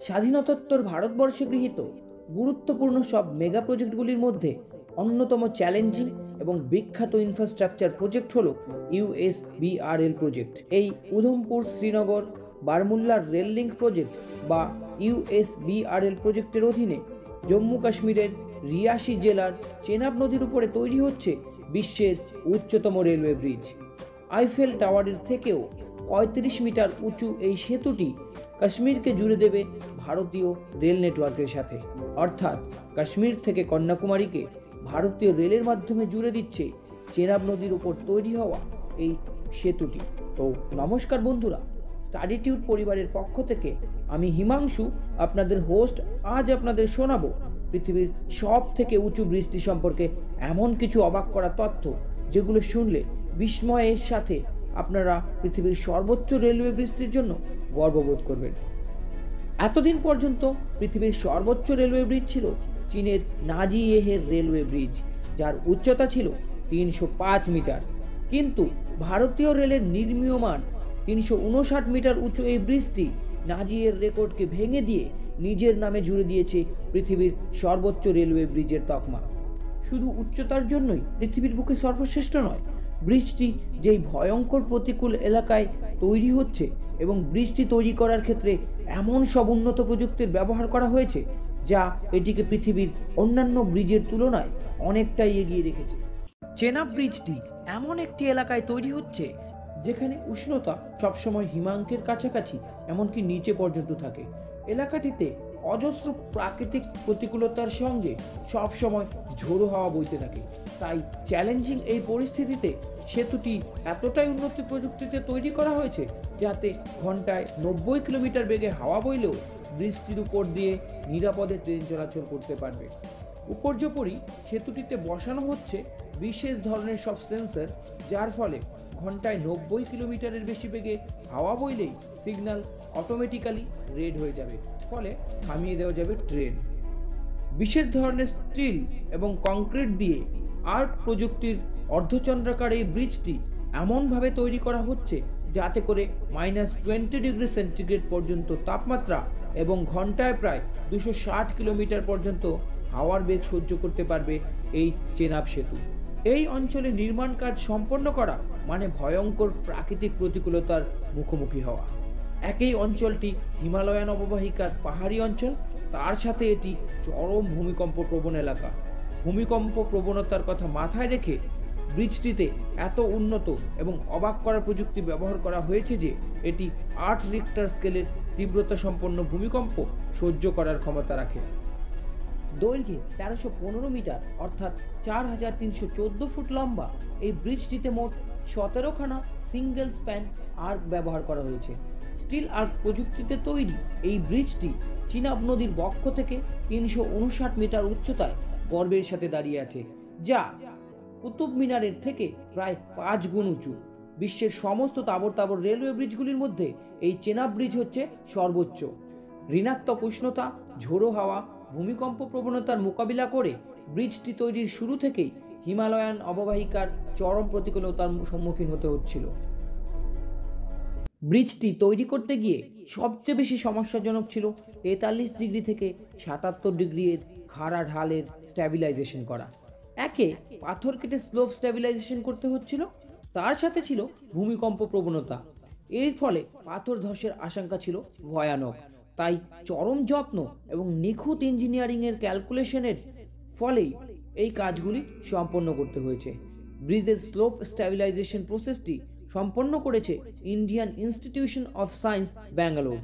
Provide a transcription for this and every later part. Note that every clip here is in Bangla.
স্বাধীনতোত্তর ভারতবর্ষে গৃহীত গুরুত্বপূর্ণ সব মেগা প্রজেক্টগুলির মধ্যে অন্যতম চ্যালেঞ্জিং এবং বিখ্যাত ইনফ্রাস্ট্রাকচার প্রজেক্ট হল ইউএসবিআরএল প্রজেক্ট। এই Udhampur Srinagar Baramulla rail link project বা ইউএসবিআরএল প্রজেক্টের অধীনে জম্মু কাশ্মীরের রিয়াসি জেলার চেনাব নদীর উপরে তৈরি হচ্ছে বিশ্বের উচ্চতম রেলওয়ে ব্রিজ। আইফেল টাওয়ারের থেকেও ৩৫ মিটার উঁচু এই সেতুটি কাশ্মীরকে জুড়ে দেবে ভারতীয় রেল নেটওয়ার্কের সাথে, অর্থাৎ কাশ্মীর থেকে কন্যাকুমারীকে ভারতীয় রেলের মাধ্যমে জুড়ে দিচ্ছে চেনাব নদীর উপর তৈরি হওয়া এই সেতুটি। তো নমস্কার বন্ধুরা, স্টাডিটিউড পরিবারের পক্ষ থেকে আমি হিমাংশু আপনাদের হোস্ট। আজ আপনাদের শোনাবো পৃথিবীর সব থেকে উঁচু ব্রিজটি সম্পর্কে এমন কিছু অবাক করা তথ্য যেগুলো শুনলে বিস্ময়ের সাথে আপনারা পৃথিবীর সর্বোচ্চ রেলওয়ে ব্রিজটির জন্য গর্ববোধ করবেন। এতদিন পর্যন্ত পৃথিবীর সর্বোচ্চ রেলওয়ে ব্রিজ ছিল চীনের নাজিয়েহের রেলওয়ে ব্রিজ, যার উচ্চতা ছিল ৩০৫ মিটার। কিন্তু ভারতীয় রেলের নির্মীয়মান ৩৫৯ মিটার উঁচু এই ব্রিজটি নাজিয়ের রেকর্ডকে ভেঙে দিয়ে নিজের নামে জুড়ে দিয়েছে পৃথিবীর সর্বোচ্চ রেলওয়ে ব্রিজের তকমা। শুধু উচ্চতার জন্যই পৃথিবীর বুকে সর্বশ্রেষ্ঠ নয়, ব্রিজটি যেই ভয়ঙ্কর প্রতিকূল এলাকায় তৈরি হচ্ছে এবং ব্রিজটি তৈরি করার ক্ষেত্রে এমন সব উন্নত প্রযুক্তির ব্যবহার করা হয়েছে যা এটিকে পৃথিবীর অন্যান্য ব্রিজের তুলনায় অনেকটাই এগিয়ে রেখেছে। চেনাব ব্রিজটি এমন একটি এলাকায় তৈরি হচ্ছে যেখানে উষ্ণতা সবসময় হিমাঙ্কের কাছাকাছি, এমনকি নিচে পর্যন্ত থাকে। এলাকাটিতে অজস্র প্রাকৃতিক প্রতিকূলতার সঙ্গে সবসময় ঝোড়ো হাওয়া বইতে থাকে। তাই চ্যালেঞ্জিং এই পরিস্থিতিতে সেতুটি এতটাই উন্নত প্রযুক্তিতে তৈরি করা হয়েছে যাতে ঘন্টায় ৯০ কিলোমিটার বেগে হাওয়া বইলেও ব্রিজটির উপর দিয়ে নিরাপদে ট্রেন চলাচল করতে পারবে। উপর্যুপরি সেতুটিতে বসানো হচ্ছে বিশেষ ধরনের সব সেন্সর, যার ফলে ঘন্টায় ৯০ কিলোমিটারের বেশি বেগে হাওয়া বইলেই সিগন্যাল অটোমেটিক্যালি রেড হয়ে যাবে, ফলে থামিয়ে দেওয়া যাবে ট্রেন। বিশেষ ধরনের স্টিল এবং কংক্রিট দিয়ে আর্ক প্রযুক্তির অর্ধচন্দ্রাকার এই ব্রিজটি এমনভাবে তৈরি করা হচ্ছে যাতে করে -20°C পর্যন্ত তাপমাত্রা এবং ঘন্টায় প্রায় ২৬০ কিলোমিটার পর্যন্ত হাওয়ার বেগ সহ্য করতে পারবে এই চেনাব সেতু। এই অঞ্চলে নির্মাণ কাজ সম্পন্ন করা মানে ভয়ঙ্কর প্রাকৃতিক প্রতিকূলতার মুখোমুখি হওয়া। একই অঞ্চলটি হিমালয়ান অববাহিকার পাহাড়ি অঞ্চল, তার সাথে এটি চরম ভূমিকম্প প্রবণ এলাকা। ভূমিকম্প প্রবণতার কথা মাথায় রেখে ব্রিজটিতে এত উন্নত এবং অবাক করা প্রযুক্তি ব্যবহার করা হয়েছে যে এটি ৮ রিক্টার স্কেলের তীব্রতা সম্পন্ন ভূমিকম্প সহ্য করার ক্ষমতা রাখে। দৈর্ঘ্যে ১৩১৫ মিটার অর্থাৎ ৪৩১৪ ফুট লম্বা এই ব্রিজটিতে মোট ১৭খানা সিঙ্গেল স্প্যান আর্ক ব্যবহার করা হয়েছে। স্টিল আর্ক প্রযুক্তিতে তৈরি এই ব্রিজটি চিনাব নদীর বক্ষ থেকে ৩৫৯ মিটার উচ্চতায় গর্বের সাথে দাঁড়িয়ে আছে, যা কুতুব মিনারের থেকে প্রায় ৫ গুণ উঁচু। বিশ্বের সমস্ত তাবড় তাবড় রেলওয়ে ব্রিজগুলির মধ্যে এই চেনাব ব্রিজ হচ্ছে সর্বোচ্চ। ঋণাত্মক উষ্ণতা, ঝোড়ো হাওয়া, ভূমিকম্প প্রবণতার মোকাবিলা করে ব্রিজটি তৈরির শুরু থেকেই হিমালয়ান অববাহিকার চরম প্রতিকূলতার সম্মুখীন হতে হচ্ছিল। ব্রিজটি তৈরি করতে গিয়ে সবচেয়ে বেশি সমস্যাজনক ছিল ৪৩ ডিগ্রি থেকে ৭৭ ডিগ্রির খাড়া ঢালের স্ট্যাবিলাইজেশন করা। একে পাথর কেটে স্লোপ স্ট্যাবিলাইজেশন করতে হচ্ছিল, তার সাথে ছিল ভূমিকম্প প্রবণতা। এর ফলে পাথর ধসের আশঙ্কা ছিল ভয়ানক। তাই চরম যত্ন এবং নিখুঁত ইঞ্জিনিয়ারিংয়ের ক্যালকুলেশনের ফলেই এই কাজগুলি সম্পন্ন করতে হয়েছে। ব্রিজের স্লোপ স্ট্যাবিলাইজেশন প্রসেসটি সম্পন্ন করেছে Indian institution of science, Bangalore.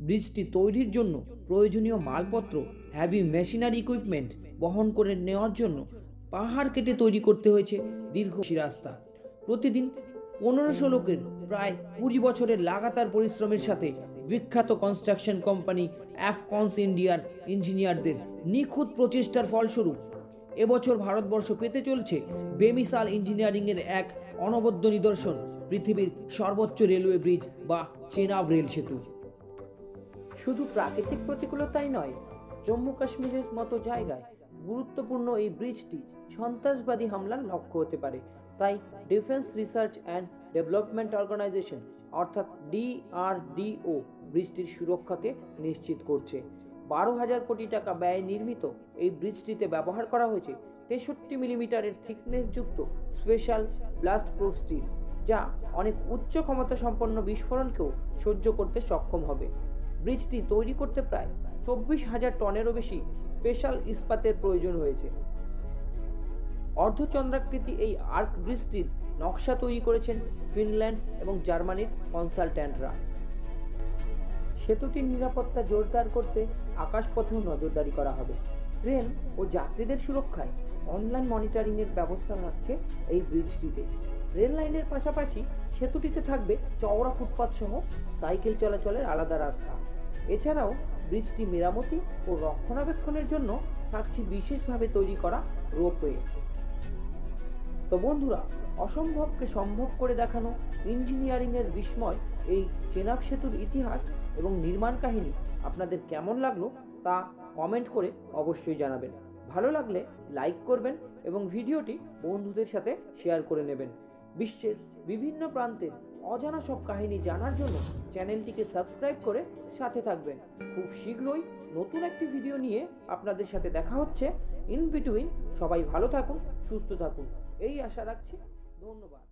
ব্রিজটি তৈরির জন্য প্রয়োজনীয় মালপত্র, হ্যাভি মেশিনারি ইকুইপমেন্ট বহন করে নেওয়ার জন্য পাহাড় কেটে তৈরি করতে হয়েছে দীর্ঘ রাস্তা। প্রতিদিন ১৫০০ লোকের প্রায় ২০ বছরের লাগাতার পরিশ্রমের সাথে বিখ্যাত কনস্ট্রাকশন কোম্পানি অ্যাফকনস ইন্ডিয়ার ইঞ্জিনিয়ারদের নিখুঁত প্রচেষ্টার ফলস্বরূপ এবছর ভারতবর্ষ পেতে চলছে বেমিসাল ইঞ্জিনিয়ারিংয়ের এক অনবদ্য নিদর্শন, পৃথিবীর সর্বোচ্চ রেলওয়ে ব্রিজ বা চেনাব রেল সেতু। শুধু প্রাকৃতিক প্রতিকূলতাই নয়, জম্মু কাশ্মীরের মতো জায়গায় গুরুত্বপূর্ণ এই ব্রিজটি সন্ত্রাসবাদী হামলার লক্ষ্য হতে পারে। তাই Defence Research and Development Organisation অর্থাৎ DRDO ব্রিজটির সুরক্ষাকে নিশ্চিত করছে। 12,000 কোটি টাকা ব্যয়ে নির্মিত এই ব্রিজটিতে ব্যবহার করা হয়েছে 63 মিলিমিটারের থিকনেসযুক্ত স্পেশাল ব্লাস্ট প্রুফ স্টিল, যা অনেক উচ্চ ক্ষমতা সম্পন্ন বিস্ফোরণকেও সহ্য করতে সক্ষম হবে। ব্রিজটি তৈরি করতে প্রায় 24,000 টনেরও বেশি স্পেশাল ইস্পাতের প্রয়োজন হয়েছে। অর্ধচন্দ্রাকৃতি এই আর্ক ব্রিজটির নকশা তৈরি করেছেন ফিনল্যান্ড এবং জার্মানির কনসালট্যান্টরা। সেতুটির নিরাপত্তা জোরদার করতে আকাশপথেও নজরদারি করা হবে। ট্রেন ও যাত্রীদের সুরক্ষায় অনলাইন মনিটরিংয়ের ব্যবস্থা থাকছে এই ব্রিজটিতে। রেল লাইনের পাশাপাশি সেতুটিতে থাকবে চওড়া ফুটপাথ সহ সাইকেল চলাচলের আলাদা রাস্তা। এছাড়াও ব্রিজটি মেরামতি ও রক্ষণাবেক্ষণের জন্য থাকছে বিশেষভাবে তৈরি করা রোপওয়ে। তো বন্ধুরা, অসম্ভবকে সম্ভব করে দেখানো ইঞ্জিনিয়ারিংয়ের বিস্ময় এই চেনাব সেতুর ইতিহাস এবং নির্মাণ কাহিনী আপনাদের কেমন লাগলো তা কমেন্ট করে অবশ্যই জানাবেন। ভালো লাগলে লাইক করবেন এবং ভিডিওটি বন্ধুদের সাথে শেয়ার করে নেবেন। বিশ্বের বিভিন্ন প্রান্তের অজানা সব কাহিনী জানার জন্য চ্যানেলটিকে সাবস্ক্রাইব করে সাথে থাকবেন। খুব শীঘ্রই নতুন একটি ভিডিও নিয়ে আপনাদের সাথে দেখা হচ্ছে। ইন বিটুইন সবাই ভালো থাকুন, সুস্থ থাকুন, এই আশা রাখছি। ধন্যবাদ।